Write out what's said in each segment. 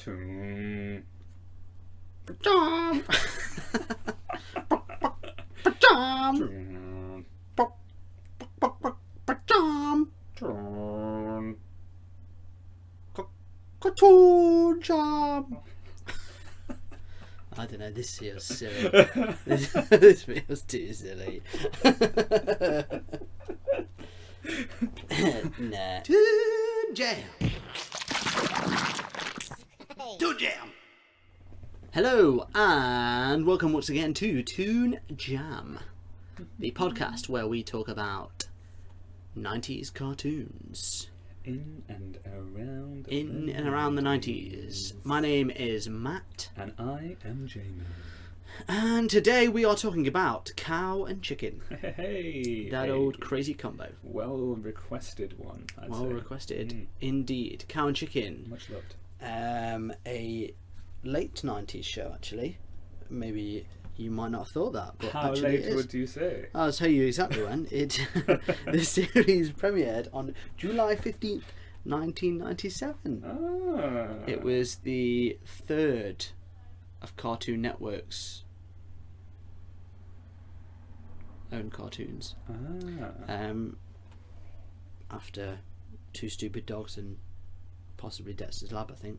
Toon. Pajam. Pajam. Toon. Pajam. Toon. Cartoon jam. I don't know, this feels silly. This feels too silly. Nah. Toon jam. Toon jam. Hello and welcome once again to Toon Jam, the podcast where we talk about 90s cartoons. In and around the 90s. My name is Matt. And I am Jamie. And today we are talking about Cow and Chicken. Hey! That old crazy combo. Well requested one, I'd say. Requested. Indeed. Cow and Chicken. Much loved. A late 90s show, actually. Maybe you might not have thought that, but How actually late it is. would you say? I'll tell you exactly when. The series premiered on July 15th, 1997. Ah. It was the third of Cartoon Network's own cartoons. Ah. After Two Stupid Dogs and possibly Dexter's Lab, I think.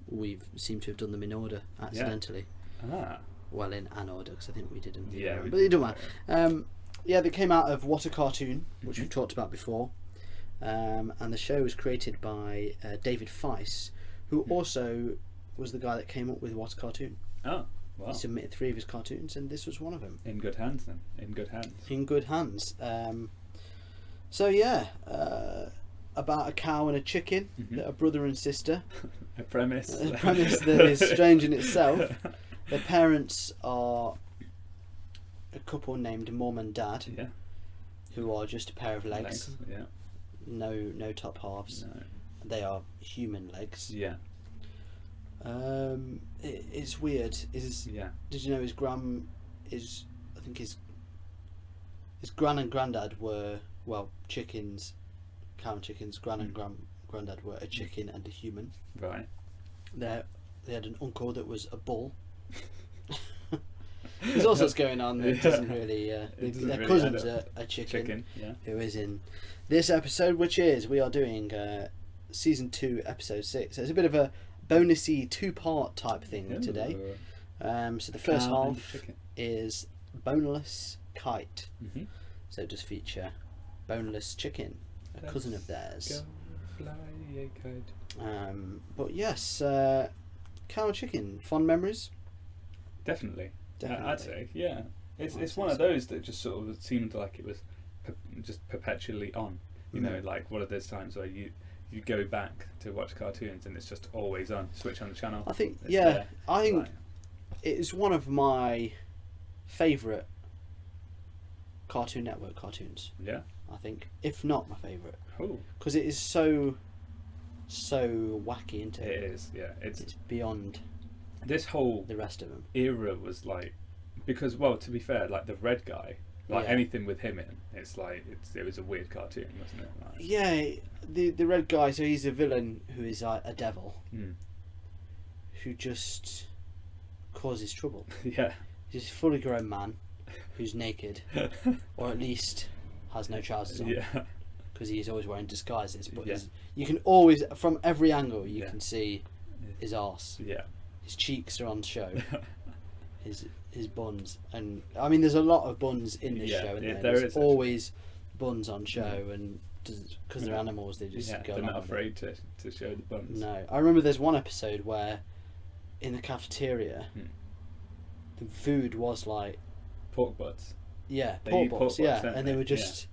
We seem to have done them in order, accidentally. Ah. Well, in an order, because I think we did them. Yeah, we but did. it don't matter. Yeah, they came out of What a Cartoon, which Mhm. we've talked about before. And the show was created by David Feiss, who also was the guy that came up with What a Cartoon. Oh, wow. He submitted 3 of his cartoons, and this was one of them. In good hands, then. In good hands. In good hands. So yeah, about a cow and a chicken that are brother and sister. A premise. A premise that is strange in itself. Their parents are a couple named Mum and Dad, Yeah. who are just a pair of legs. Yeah. No top halves. No. They are human legs. Yeah. It's weird. Yeah. Did you know his gran is? I think his gran and granddad were chickens, cow and chickens. Gran and granddad were a chicken and a human. Right. They had an uncle that was a bull. There's all sorts going on that doesn't really. Their cousins are a chicken. Yeah. Who is in this episode, which is we are doing season 2, episode 6. So it's a bit of a bonusy 2-part type thing today. So the first Cow and half chicken. is Boneless Kite. Mhm. So just feature Boneless Chicken, a cousin of theirs. Go fly a kite. But yes, cow and chicken, fond memories. Definitely. Definitely. I'd say, yeah. It's I'd one say of those that just sort of seemed like it was just perpetually on. You know, like one of those times where you go back to watch cartoons and it's just always on. Switch on the channel. I think, it's yeah, there. I think Like, it's one of my favourite Cartoon Network cartoons. yeah. I think, if not my favourite, Oh, because it is so wacky, isn't it it? is. Yeah. It's beyond This whole the rest of them. era was like, because, well, to be fair, like the red guy, like Yeah. anything with him in, it's like it was a weird cartoon, wasn't it? Like, Yeah, the red guy. So he's a villain who is a devil mm. who just causes trouble. Yeah. He's a fully grown man who's naked, or at least has no trousers on, Yeah. because he's always wearing disguises. But Yeah. you can always, from every angle, you Yeah. can see his arse. Yeah. His cheeks are on show. his buns, and I mean, there's a lot of buns in this Yeah, show, and yeah, there? there There's is actually. always buns on show, and because they're Yeah. animals, they just Yeah, go they're along not with it. afraid to show the buns. No, I remember there's one episode where in the cafeteria, the food was like Pork butts. Yeah, They pork eat pork butts, butts, yeah, don't and they they? were just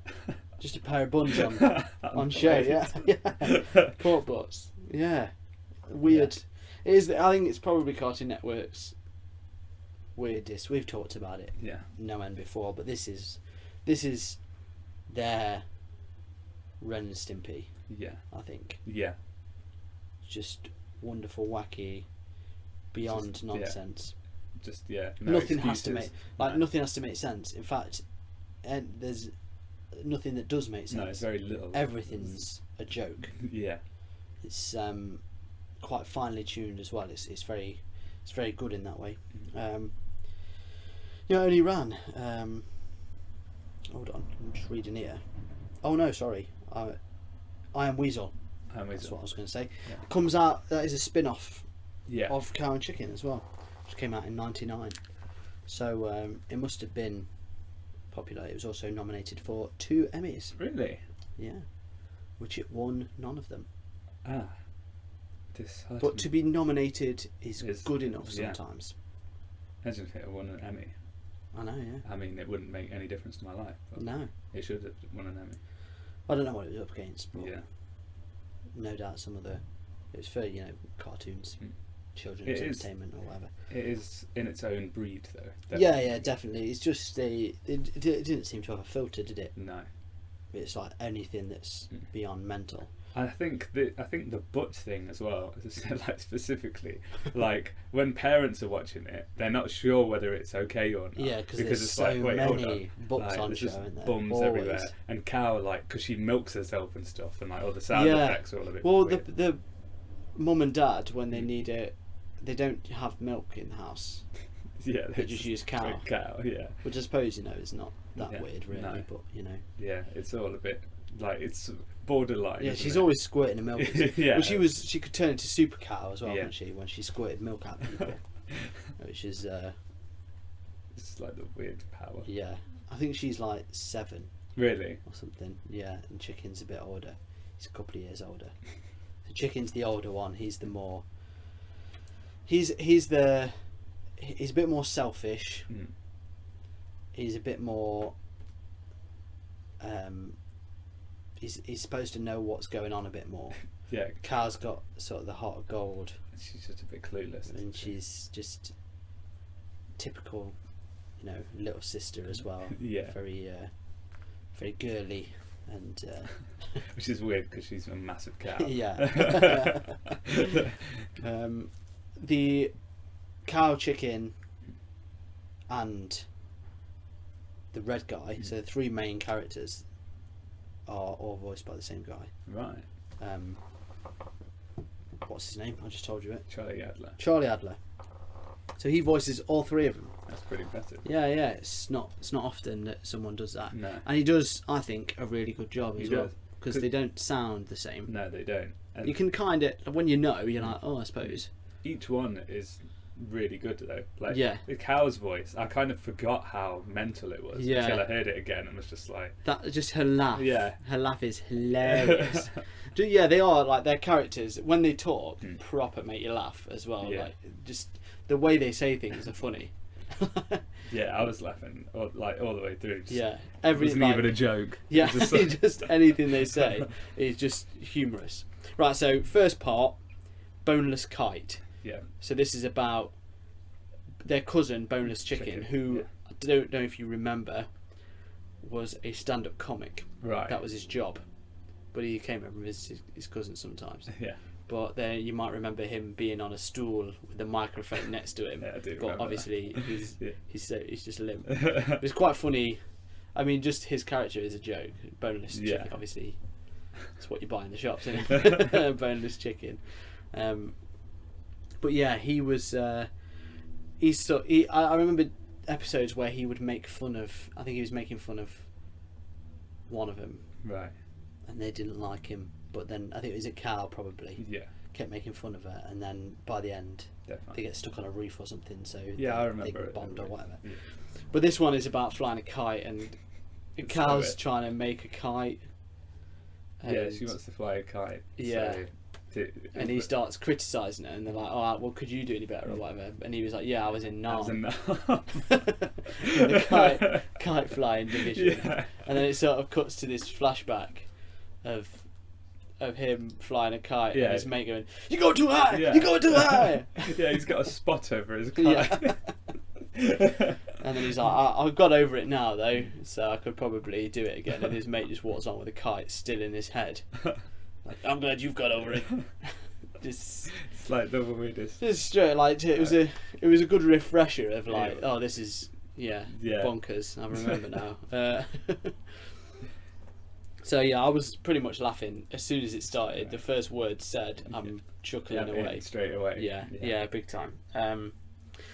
Yeah. just a pair of buns on show, yeah. Pork butts, yeah. Weird. It is. I think it's probably Cartoon Network's weirdest. We've talked about it Yeah. no end before, but this is their Ren and Stimpy. Yeah. I think Yeah. just wonderful, wacky, beyond Just, nonsense. Just yeah. No Nothing has to make excuses. No. nothing has to make sense. In fact, and there's nothing that does make sense. No, it's very little. Everything's a joke. Yeah. It's quite finely tuned as well. It's very good in that way. It only ran. Hold on, I'm just reading here. Oh no, sorry. I Am Weasel. That's what I was going to say. Yeah. Comes out. That is a spin-off Yeah. of Cow and Chicken as well, which came out in '99. So it must have been popular. It was also nominated for 2 Emmys. Really? Yeah, which it won none of them. Ah. But to be nominated is Is- good enough yeah. sometimes. Imagine if it had won an Emmy. I know, yeah. I mean, it wouldn't make any difference to my life. But No, it should have won an Emmy. I don't know what it was up against, but Yeah. no doubt some of the it was for cartoons, Mm. children's It is. entertainment or whatever. It is in its own breed, though. Yeah, definitely. It's just it didn't seem to have a filter, did it? No. It's like anything that's Mm. beyond mental. I think the butt thing as well, like specifically, like when parents are watching it, they're not sure whether it's okay or not. Yeah, because it's there's so like, wait, hold many on. books Like, on there's show, just isn't there? bums Always. everywhere, and Cow, like, because she milks herself and stuff, and like all the sound Yeah. effects are all a bit Well, weird. the mum and dad, when they Mm. need it, they don't have milk in the house. Yeah, They just use cow, Cow, yeah, which I suppose is not that Yeah, weird, really. no. But yeah. It's all a bit like it's borderline. yeah, isn't she's it? always squirting the milk. Yeah. Well, she could turn into super cow as well, Yeah. couldn't she? When she squirted milk at people, which is It's like the weird power. yeah. I think she's like 7 Really? or something. Yeah, and Chicken's a bit older. He's a couple of years older. So Chicken's the older one. He's the more. He's a bit more selfish. Mm. He's a bit more. He's supposed to know what's going on a bit more. Yeah. Cow's got sort of the heart of gold, She's just a bit clueless. and isn't she? she's just typical, little sister as well. Yeah. Very, very girly, and Which is weird because she's a massive cow. yeah. The Cow, Chicken, and the red guy. So the 3 main characters are all voiced by the same guy. Right. What's his name? I just told you it. Charlie Adler. Charlie Adler. So he voices all 3 of them. That's pretty impressive. Yeah. It's not often that someone does that, No. and he does, I think, a really good job He as well, does. because 'Cause- they don't sound the same. No, they don't. And You can kind of, when you're like, oh, I suppose. each one is really good though. Like Yeah. the cow's voice, I kind of forgot how mental it was Yeah. until I heard it again and was just like, That just her laugh. Yeah. Her laugh is hilarious. Yeah, they are like their characters when they talk. Mm. Proper make you laugh as well. Yeah. Like just the way they say things are funny. yeah, I was laughing all the way through. Just, Yeah, it wasn't even a joke. Yeah, It was just like- just anything they say is just humorous. Right, so first part, Boneless Kite. yeah, So this is about their cousin, Boneless Chicken, who yeah. I don't know if you remember, was a stand-up comic. right. That was his job, but he came over with his cousin sometimes. yeah, But then you might remember him being on a stool with a microphone next to him. Yeah, I do but remember obviously Yeah. he's just limp. It's quite funny. I mean, just his character is a joke. Boneless Yeah. chicken, obviously. It's what you buy in the shops, isn't it? Boneless chicken. But yeah, he was. I remember episodes where he would make fun of. I think he was making fun of one of them, right. and they didn't like him. But then I think it was a cow probably Yeah, kept making fun of her, and then by the end they definitely. get stuck on a roof or something. So Yeah, I they remember it. bond or whatever. Yeah. But this one is about flying a kite, and Let's Cow's do it. trying to make a kite. Yeah, she wants to fly a kite. Yeah. And he but- starts criticising her, and they're like, "Oh, well, could you do any better or whatever?" And he was like, "Yeah, I was in That was Nam, enough. the kite flying division." Yeah. And then it sort of cuts to this flashback of him flying a kite, Yeah. and his mate going, "You go too high! Yeah. You go too high!" Yeah, he's got a spot over his Yeah. kite. And then he's like, I've got over it now though, so I could probably do it again. And his mate just walks on with a kite still in his head. Like, I'm glad you've got over it. just It's like the weirdest. straight like it was a good refresher of like, Yeah. oh, this is Yeah. bonkers. I remember now. So yeah, I was pretty much laughing as soon as it started. The first word said, I'm chuckling away straight away. Yeah, big time.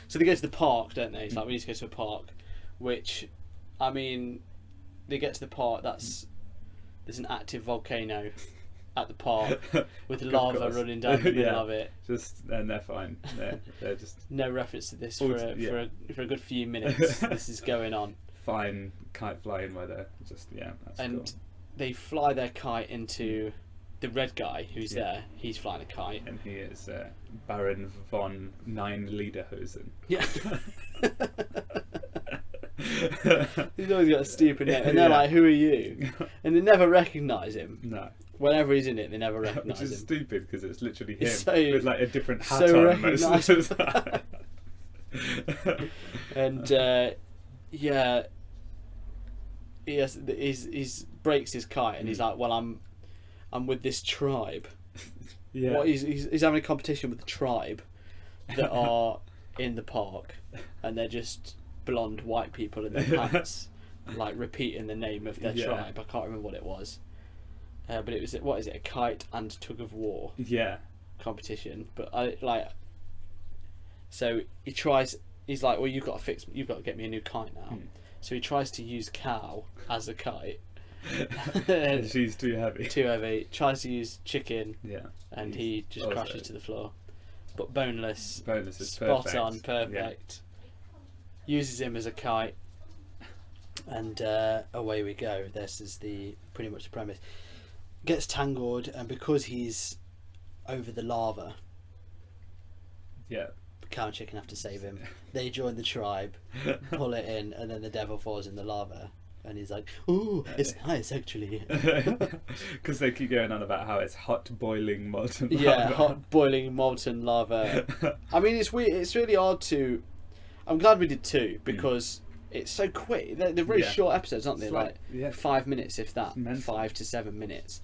So they go to the park, don't they? It's like we need to go to a park, which, I mean, they get to the park. There's an active volcano at the park with lava running down the middle of it. And they're fine. They're just no reference to this for a good few minutes. This is going on. Fine kite flying weather. That's and cool. They fly their kite into the red guy who's there. He's flying a kite, and he is Baron von 9 Lederhosen. Yeah. He's always got a stupid name, and they're like, "Who are you?" And they never recognise him. No. Whenever he's in it, they never recognise him. Which is stupid because it's literally him with like a different hat on most of the time. And he's breaks his kite, and he's like, "Well, I'm with this tribe." Yeah. What he's having a competition with the tribe that are in the park, and they're just blonde white people in their pants, like repeating the name of their tribe. I can't remember what it was, but it was a kite and tug of war competition. But so he tries. He's like, "Well, you've got to get me a new kite now." So he tries to use cow as a kite. And she's too heavy. Tries to use chicken. Yeah. And he just crashes to the floor. But boneless is spot perfect. On, perfect. Yeah. Uses him as a kite, and away we go. This is pretty much the premise. Gets tangled, and because he's over the lava, cow and chicken have to save him. They join the tribe, pull it in, and then the devil falls in the lava. And he's like, "Ooh, it's nice actually." Because they keep going on about how it's hot boiling molten lava. Yeah, hot boiling molten lava. I mean, it's weird. It's really hard to. I'm glad we did 2 because it's so quick. They're very short episodes, aren't they? Like 5 minutes, if that. 5 to 7 minutes,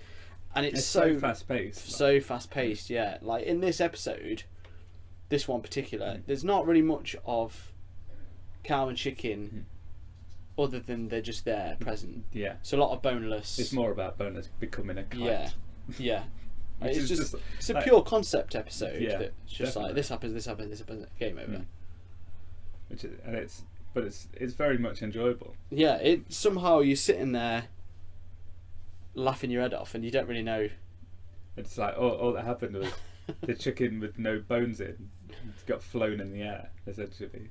and it's so fast paced. So fast paced, yeah. Like in this episode, this one particular, there's not really much of cow and chicken. Other than they're just there, present. Yeah. So a lot of boneless. It's more about boneless becoming a kite. Yeah. It's a pure concept episode. Yeah. That's just definitely. Like this happens. Game over. It's very much enjoyable. Yeah. It somehow you're sitting there, laughing your head off, and you don't really know. It's like all that happened was the chicken with no bones in got flown in the air essentially.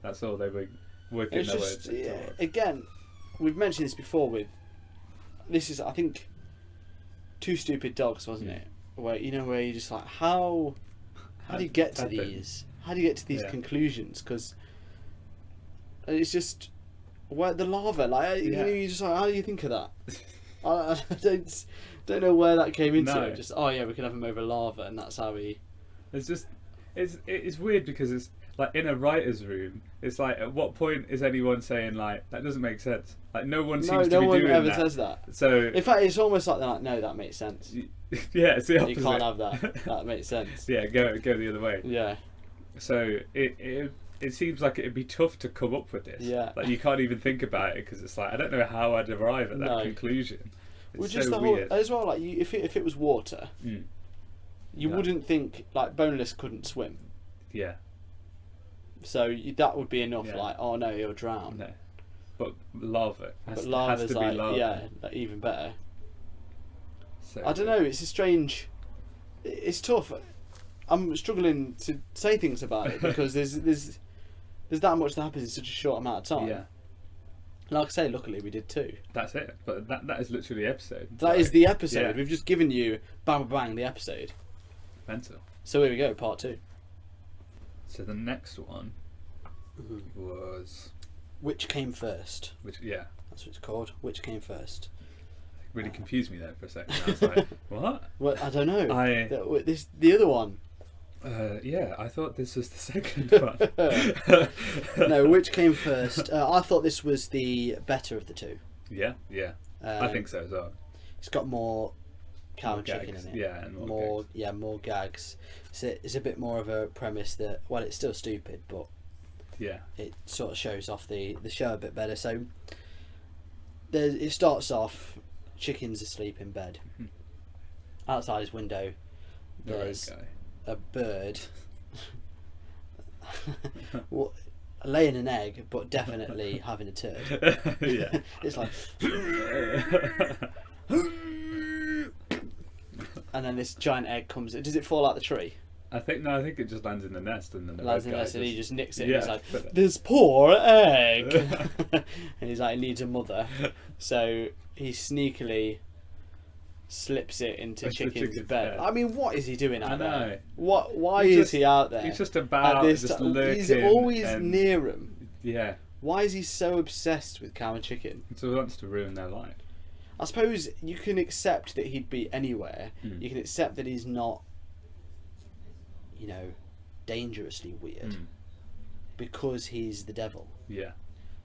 That's all they were. Working their words again, we've mentioned this before. This is, I think, 2 Stupid Dogs, wasn't it? Where you're just like, how do you get to these? How do you get to these conclusions? Because it's just where the lava, you're just like, how do you think of that? I don't know where that came into. No. Just we can have him over lava, and that's how we. It's weird because it's. Like in a writer's room, it's like at what point is anyone saying like that doesn't make sense? Like no one seems to be doing that. No one ever says that. So in fact, it's almost like they're like, no, that makes sense. Yeah, it's the opposite. You can't have that. That makes sense. Yeah, go the other way. Yeah. So it seems like it'd be tough to come up with this. Yeah. Like you can't even think about it because it's like I don't know how I'd arrive at that conclusion. It's just so the weird. Whole, as well. Like if it was water, you wouldn't think like boneless couldn't swim. Yeah. So that would be enough. Like, oh no, he'll drown. No. But lava. Has to like, be lava. yeah, like, even better. So I don't know. It's a strange. It's tough. I'm struggling to say things about it because there's that much that happens in such a short amount of time. Yeah. Like I say, luckily we did 2. That's it. But that is literally the episode. That is the episode. Yeah. We've just given you bang bang the episode. Mental. So here we go, part 2. So the next one was... Which came first? That's what it's called. Which came first? Really confused me there for a second. I was like, what? Well, I don't know. The other one. I thought this was the second one. No, which came first? I thought this was the better of the 2. Yeah. I think so as well. It's got more cow and chicken in it. Yeah, and more gags. It's a bit more of a premise that, well, it's still stupid, but it sort of shows off the show a bit better. So it starts off Chicken's asleep in bed. Outside his window, there's a bird laying an egg, but definitely having a turd. Yeah. It's like, and then this giant egg comes. Does it fall out the tree? I think it just lands in the nest, and then the Lands red in the guy nest, and he just nicks it. Yeah, And he's like, "This poor egg," and he's like, "He needs a mother," so he sneakily slips it into Chicken's bed. bed. I mean, what is he doing out I know. there? Why is he out there? He's just about at this just time? lurking. He's always and, near him. Yeah. Why is he so obsessed with Cow and Chicken? So he wants to ruin their life. I suppose you can accept that he'd be anywhere. Mm. You can accept that he's not, dangerously weird because he's the devil. Yeah.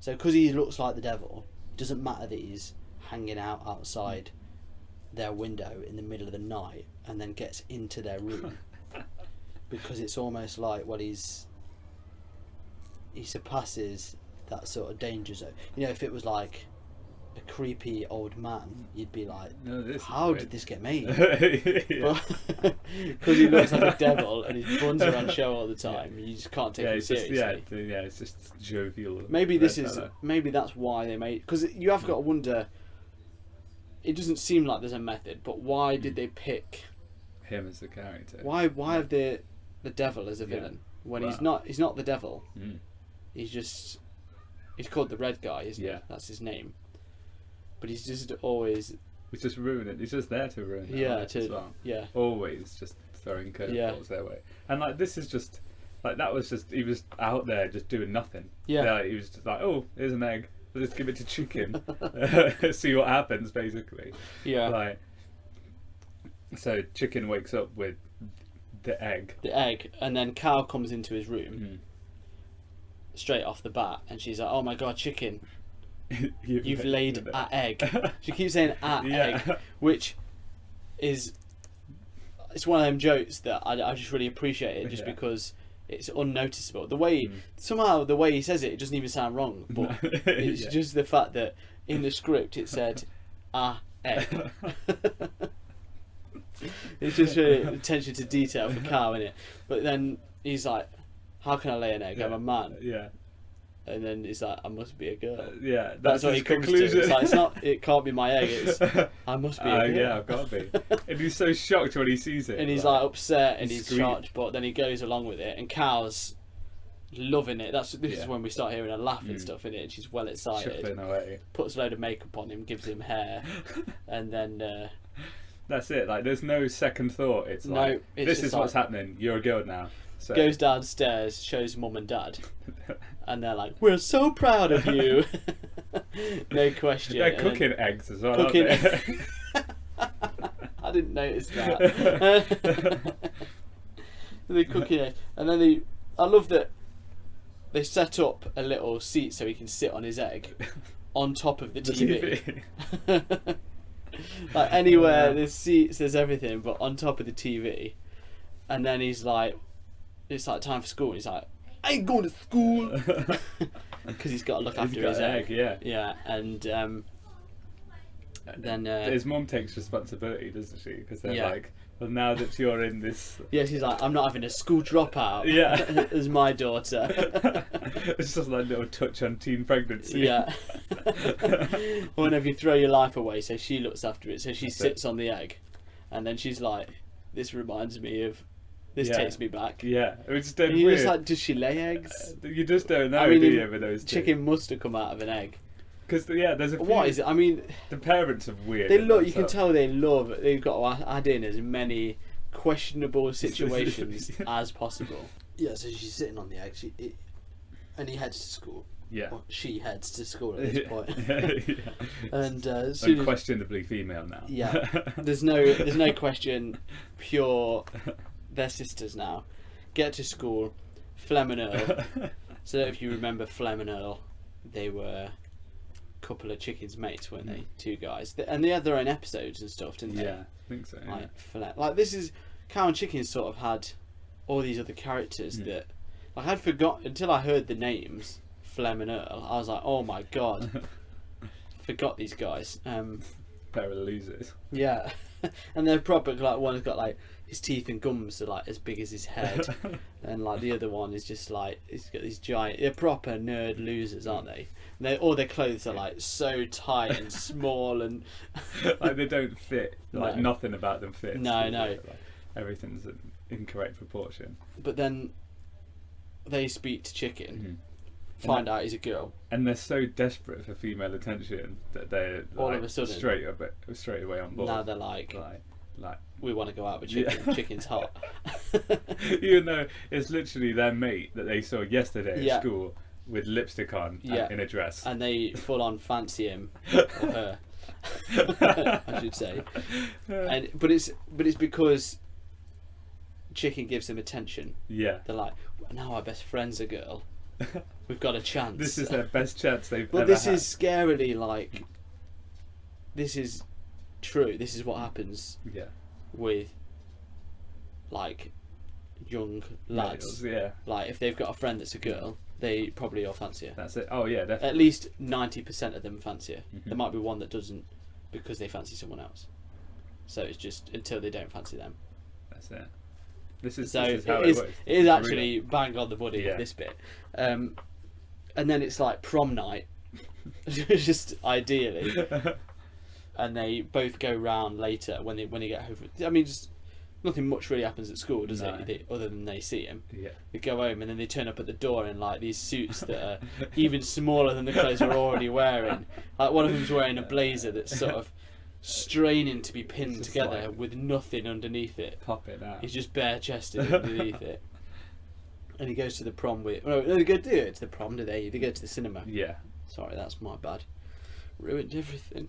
So because he looks like the devil, it doesn't matter that he's hanging out outside their window in the middle of the night and then gets into their room because it's almost like, well, he surpasses that sort of danger zone. If it was like a creepy old man, you'd be like, No, how did this get made? Yeah. Because he looks like a devil and his buns are on show all the time, you just can't take him seriously. It's just jovial. Maybe that's why they made. Because you have got to wonder. It doesn't seem like there's a method, but why did they pick him as the character? Why have the devil as a villain when he's not the devil? Mm. He's called the red guy, isn't he? That's his name. But he's just always. He's just ruining. He's just there to ruin. As well. Yeah. Always just throwing curveballs their way, and this is just that was just he was out there just doing nothing. Yeah. He was just like, oh, here's an egg. Let's give it to Chicken. See what happens, basically. Yeah. So Chicken wakes up with the egg. And then Cow comes into his room straight off the bat, and she's like, "Oh my God, Chicken, you've laid an egg." She keeps saying egg, which is one of them jokes that I just really appreciate it, just because it's unnoticeable. The way he says it doesn't even sound wrong, but it's just the fact that in the script it said egg. It's just attention to detail for Cow, innit? But then he's like, "How can I lay an egg? I'm a man." Yeah. And then he's like, "I must be a girl." That's what he comes to. It's like, it can't be my egg. It's I must be a girl. Yeah, I've got to be. And he's so shocked when he sees it. And he's like upset and he's shocked, but then he goes along with it. And Cow's loving it. This is when we start hearing her laugh and stuff in it. And she's well excited. Shuffling away. Puts a load of makeup on him, gives him hair, and then. That's it. Like, there's no second thought. It's like, this is what's happening. You're a girl now. So. Goes downstairs, shows mum and dad, and they're like, "We're so proud of you." No question. They're cooking eggs as well. Cooking. Aren't they? I didn't notice that. They're cooking eggs, and then I love that they set up a little seat so he can sit on his egg on top of the TV. Like anywhere, there's seats, there's everything, but on top of the TV. And then he's like, it's like time for school. He's like, "I ain't going to school," because he's got to look after his egg. Yeah, and then his mum takes responsibility, doesn't she? Because they're like, "Well, now that you're in this," she's like, "I'm not having a school dropout." As my daughter. It's just like a little touch on teen pregnancy. Yeah. Whenever you throw your life away, so she looks after it. So she sits on the egg, and then she's like, "This reminds me of." This takes me back. Yeah, it's dead weird. You're just like, does she lay eggs? You just don't know, do you, with those two? Chicken must have come out of an egg. Because there's a few, what is it? I mean, the parents are weird. They look. You can tell they've got to add in as many questionable situations as possible. Yeah, so she's sitting on the egg, and he heads to school. Yeah. Well, she heads to school at this point. And unquestionably female now. Yeah. There's no question. Pure. They're sisters now. Get to school. Flem and Earl. So if you remember Flem and Earl, they were a couple of Chicken's mates, weren't they? Two guys. And they had their own episodes and stuff, didn't they? Yeah, I think so. Like this is Cow and Chicken sort of had all these other characters that like I'd forgot until I heard the names Flem and Earl. I was like, oh my god, forgot these guys. pair of losers. Yeah, and they're proper. Like one's got like his teeth and gums are like as big as his head, and like the other one is just like he's got these giant. They're proper nerd losers, aren't they? And all their clothes are like so tight and small and like they don't fit. Like No. nothing about them fits. No. Like, everything's in incorrect proportion. But then they speak to Chicken, Mm-hmm. find out he's a girl. And they're so desperate for female attention that they're All like, of a sudden straight away on board. now they're like we want to go out with Chicken. Yeah. Chicken's hot. Even though it's literally their mate that they saw yesterday Yeah. at school with lipstick on Yeah. and in a dress. And they full on fancy him or her, I should say. But it's because Chicken gives them attention. Yeah. They're like, now our best friend's a girl. We've got a chance. This is their best chance they've But ever this had. is scarily like. This is true. This is what happens Yeah. with like young lads. Yeah. Like if they've got a friend that's a girl, they probably all fancy her. That's it. Oh yeah, definitely. At least 90% of them fancy her. Mhm. There might be one that doesn't because they fancy someone else. So it's just until they don't fancy them. That's it. This is So how it is. works. It is actually bang on the body. Yeah. This bit, and then it's like prom night, just ideally, and they both go round later when they get home. I mean, just nothing much really happens at school, does No. it? Other than they see him. Yeah. They go home and then they turn up at the door in like these suits that are even smaller than the clothes they're already wearing. Like one of them's wearing a blazer that's sort of straining to be pinned It's just together like- with nothing underneath it. Pop it out. He's just bare chested underneath it. And he goes to the prom with. No, they go to the prom, do they? They go to the cinema. Yeah. Sorry, that's my bad. Ruined everything.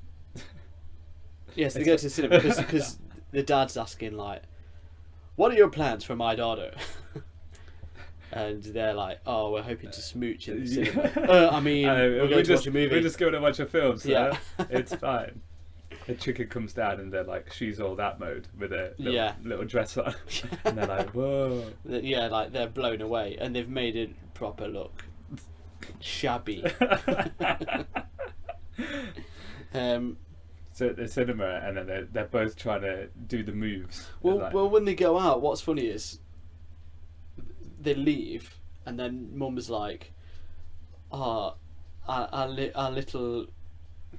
Yes, they go to the cinema because the dad's asking like, "What are your plans for my daughter?" And they're like, "Oh, we're hoping to smooch in the cinema." I mean, we're going to watch a movie. We're just going to watch a film, so Yeah. it's fine. The Chicken comes down and they're like, she's all that mode with a little, Yeah. little dress on. And they're like, whoa. Yeah, like they're blown away, and they've made it proper look shabby. So at the cinema, and then they're both trying to do the moves. Well, Like- well, when they go out, what's funny is they leave, and then Mum's like, "Ah, our little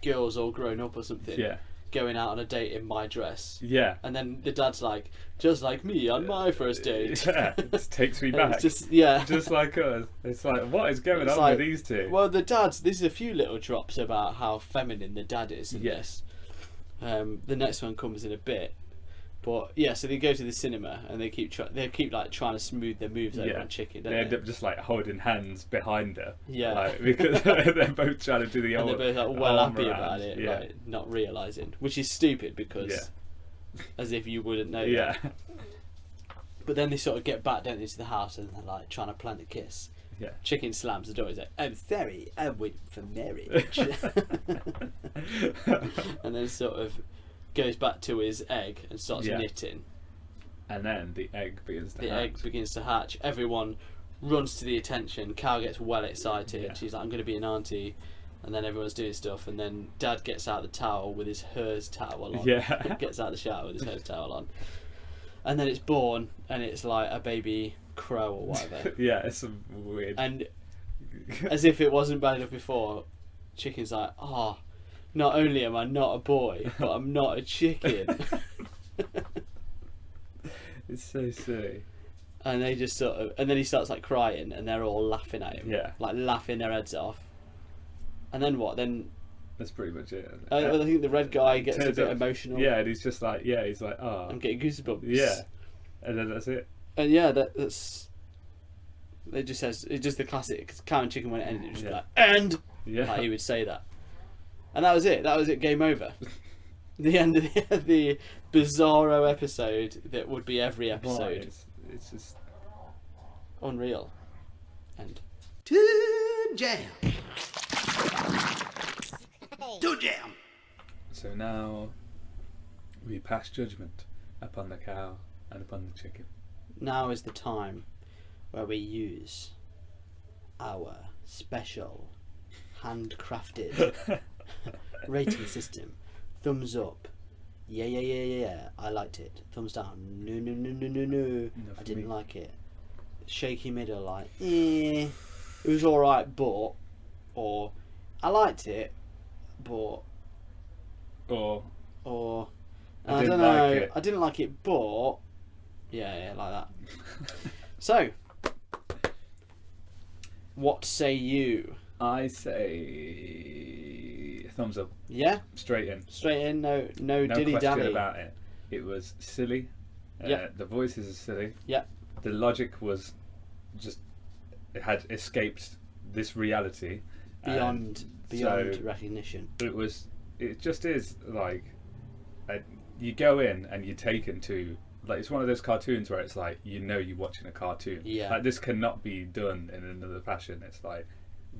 girl's all grown up or something, yeah, going out on a date in my dress." yeah. And then the dad's like, "Just like me on my first date." Yeah, it just takes me And back. it's just yeah. Just like us. It's like, what is going It's on like, with these two? Well, the dad's. There's a few little drops about how feminine the dad is in Yes. this. The next one comes in a bit, but yeah. So they go to the cinema and they keep like trying to smooth their moves over Yeah. on Chicken. Don't They they? end up just like holding hands behind her. Yeah. Like, because they're both trying to do the And old. they're both like well arm happy around. about it, Yeah. like not realizing, which is stupid because, as if you wouldn't know. Yeah. That. But then they sort of get back, don't they, to the house and they're like trying to plan a kiss. Yeah. Chicken slams the door. He's like, "I'm sorry, I'm waiting for marriage," and then sort of goes back to his egg and starts Yeah. knitting. And then the egg begins to The hatch. egg begins to hatch. Everyone runs to the attention. Cal gets well excited. Yeah. She's like, "I'm going to be an auntie," and then everyone's doing stuff. And then Dad gets out the towel with his hers towel on. Yeah. Gets out the shower with his hers towel on, and then it's born, and it's like a baby crow or whatever. Yeah, it's some weird. And as if it wasn't bad enough before, Chicken's like, "Oh, not only am I not a boy, but I'm not a chicken." It's so silly. And they just sort of, and then he starts like crying, and they're all laughing at him, Yeah. like laughing their heads off. And then what? Then That's pretty much it. I think the red guy gets a Turns bit up- emotional. Yeah, and he's just like, he's like, oh. I'm getting goosebumps. Yeah. And then that's it. And yeah, that's. It just says it's just the classic cow and chicken when it ended. It was just Yeah. like and Yeah. like he would say that, and that was it. That was it. Game over. The end of the bizarro episode that would be every episode. It's just. Unreal. End. Toon Jam. Toon Jam. So now we pass judgment upon the cow and upon the chicken. Now is the time where we use our special handcrafted rating system Thumbs up. Yeah. I liked it. Thumbs down. No. I didn't like it. Shaky middle, like, it was alright, but, or, I liked it, but, Or I don't know, I didn't like it, but, yeah, like that. So, what say you? I say thumbs up. Yeah? Straight in. No No dilly question dally. about it. It was silly. Yeah. The voices are silly. Yeah. The logic was just, it had escaped this reality. Beyond so recognition. It just is like, you go in and you're taken to, like, it's one of those cartoons where it's like, you're watching a cartoon. Yeah. Like, this cannot be done in another fashion. It's like,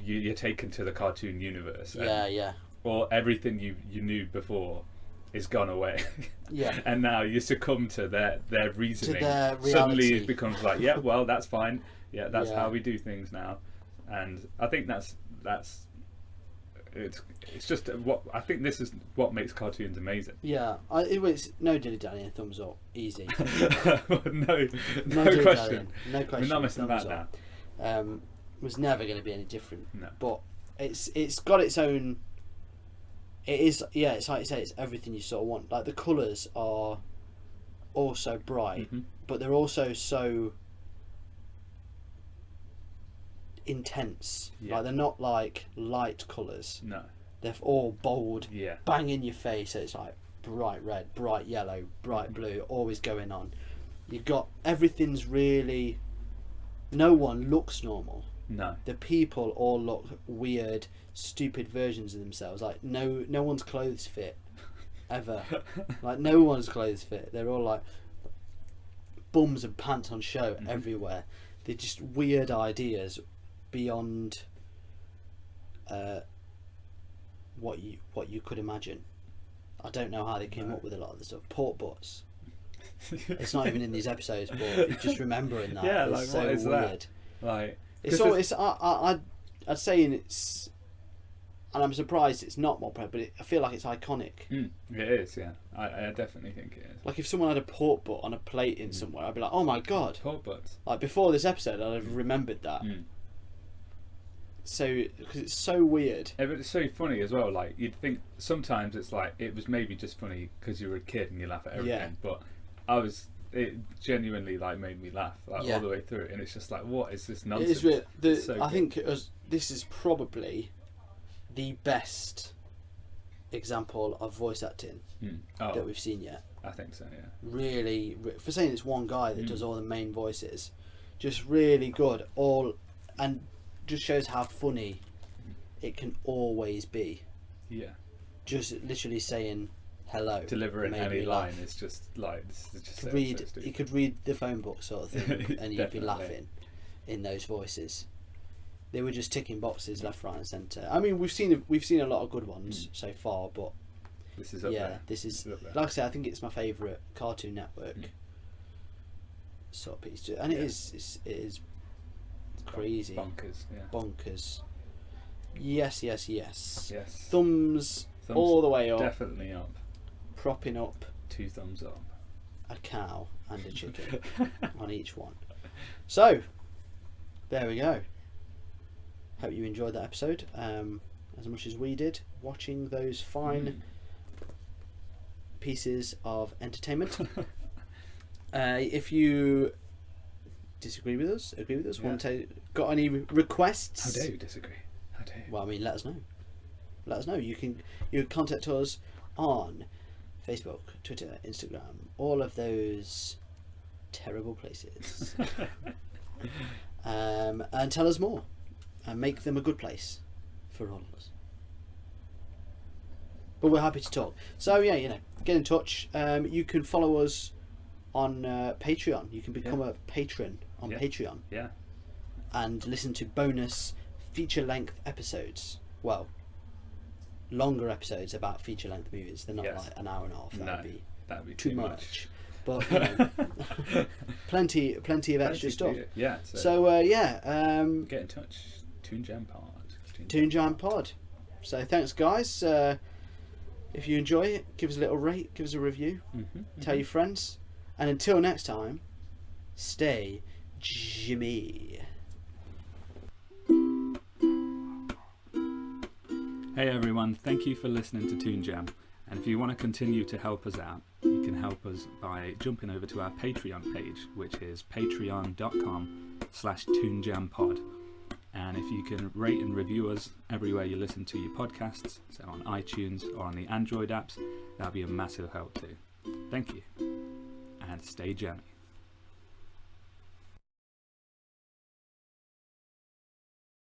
you're taken to the cartoon universe. Yeah. Or everything you knew before is gone away. Yeah. And now you succumb to their reasoning. To their reality. Suddenly it becomes like, yeah, well, that's fine. Yeah, that's Yeah. how we do things now. And I think that's it's just what I think this is what makes cartoons amazing. Yeah. It was no dilly dally and thumbs up. Easy. no dilly-dallying. question. No question. We're not messing thumbs about up. that. Was never going to be any different. No. But it's got its own. It is, yeah. It's like you say. It's everything you sort of want. Like the colours are also bright, but they're also so intense. Yeah. Like they're not like light colours. No. They're all bold. Yeah. Bang in your face. So it's like bright red, bright yellow, bright blue, always going on. You've got everything's really. No one looks normal. No. The people all look weird, stupid versions of themselves. Like no one's clothes fit, ever. Like no one's clothes fit. They're all like bums and pants on show everywhere. They're just weird ideas beyond what you could imagine. I don't know how they came up with a lot of the stuff. Pork butts. It's not even in these episodes, but just remembering that Yeah, is like so what is weird. that? Like It's all. It's. I'd say it's, and I'm surprised it's not more prevalent. But I feel like it's iconic. it is. Yeah, I definitely think it is. Like if someone had a pork butt on a plate in somewhere, I'd be like, oh my god. Pork butts. Like before this episode, I'd have remembered that. So because it's so weird. Yeah, but it's so funny as well. Like you'd think sometimes it's like it was maybe just funny because you were a kid and you laugh at everything. Yeah. But it genuinely like made me laugh like all the way through, and it's just like, what is this nonsense? It is weird. It's so I good. think this is probably the best example of voice acting that we've seen yet. I think so. Yeah. Really, for saying it's one guy that does all the main voices, just really good. And just shows how funny it can always be. Yeah. Just literally saying hello, Delivering made any me line laugh. is just like this is just so You could read the phone book sort of thing, and you'd be Definitely. laughing in those voices. They were just ticking boxes left, right, and centre. I mean, we've seen a lot of good ones so far, but this is up there. this is This is up there. like I said, I think it's my favourite Cartoon Network sort of piece, and it is crazy, Bonkers. Yeah. bonkers. Yes. Yes. Thumbs all the way up, Definitely up. propping up 2 thumbs up. a cow and a chicken on each one. So there we go. Hope you enjoyed that episode as much as we did, watching those fine pieces of entertainment. If you disagree with us, agree with us, got any requests? How dare you disagree? How dare you? Well, I mean, let us know. You can contact us on Facebook, Twitter, Instagram, all of those terrible places, and tell us more and make them a good place for all of us. But we're happy to talk. So yeah, get in touch. You can follow us on Patreon. You can become a patron on Patreon. Yeah. And listen to bonus feature-length episodes. Well, longer episodes about feature-length movies. They're not like an hour and a half. That'd be too much. But plenty of extra stuff. Yeah. So get in touch. Toon Jam Pod. Toon Jam Pod. So thanks, guys. If you enjoy it, give us a little rate, give us a review, tell your friends, and until next time, stay Jimmy. Hey everyone, thank you for listening to Toon Jam. And if you want to continue to help us out, you can help us by jumping over to our Patreon page, which is patreon.com/toonjampod. And if you can rate and review us everywhere you listen to your podcasts, so on iTunes or on the Android apps, that'll be a massive help too. Thank you, and stay jammy.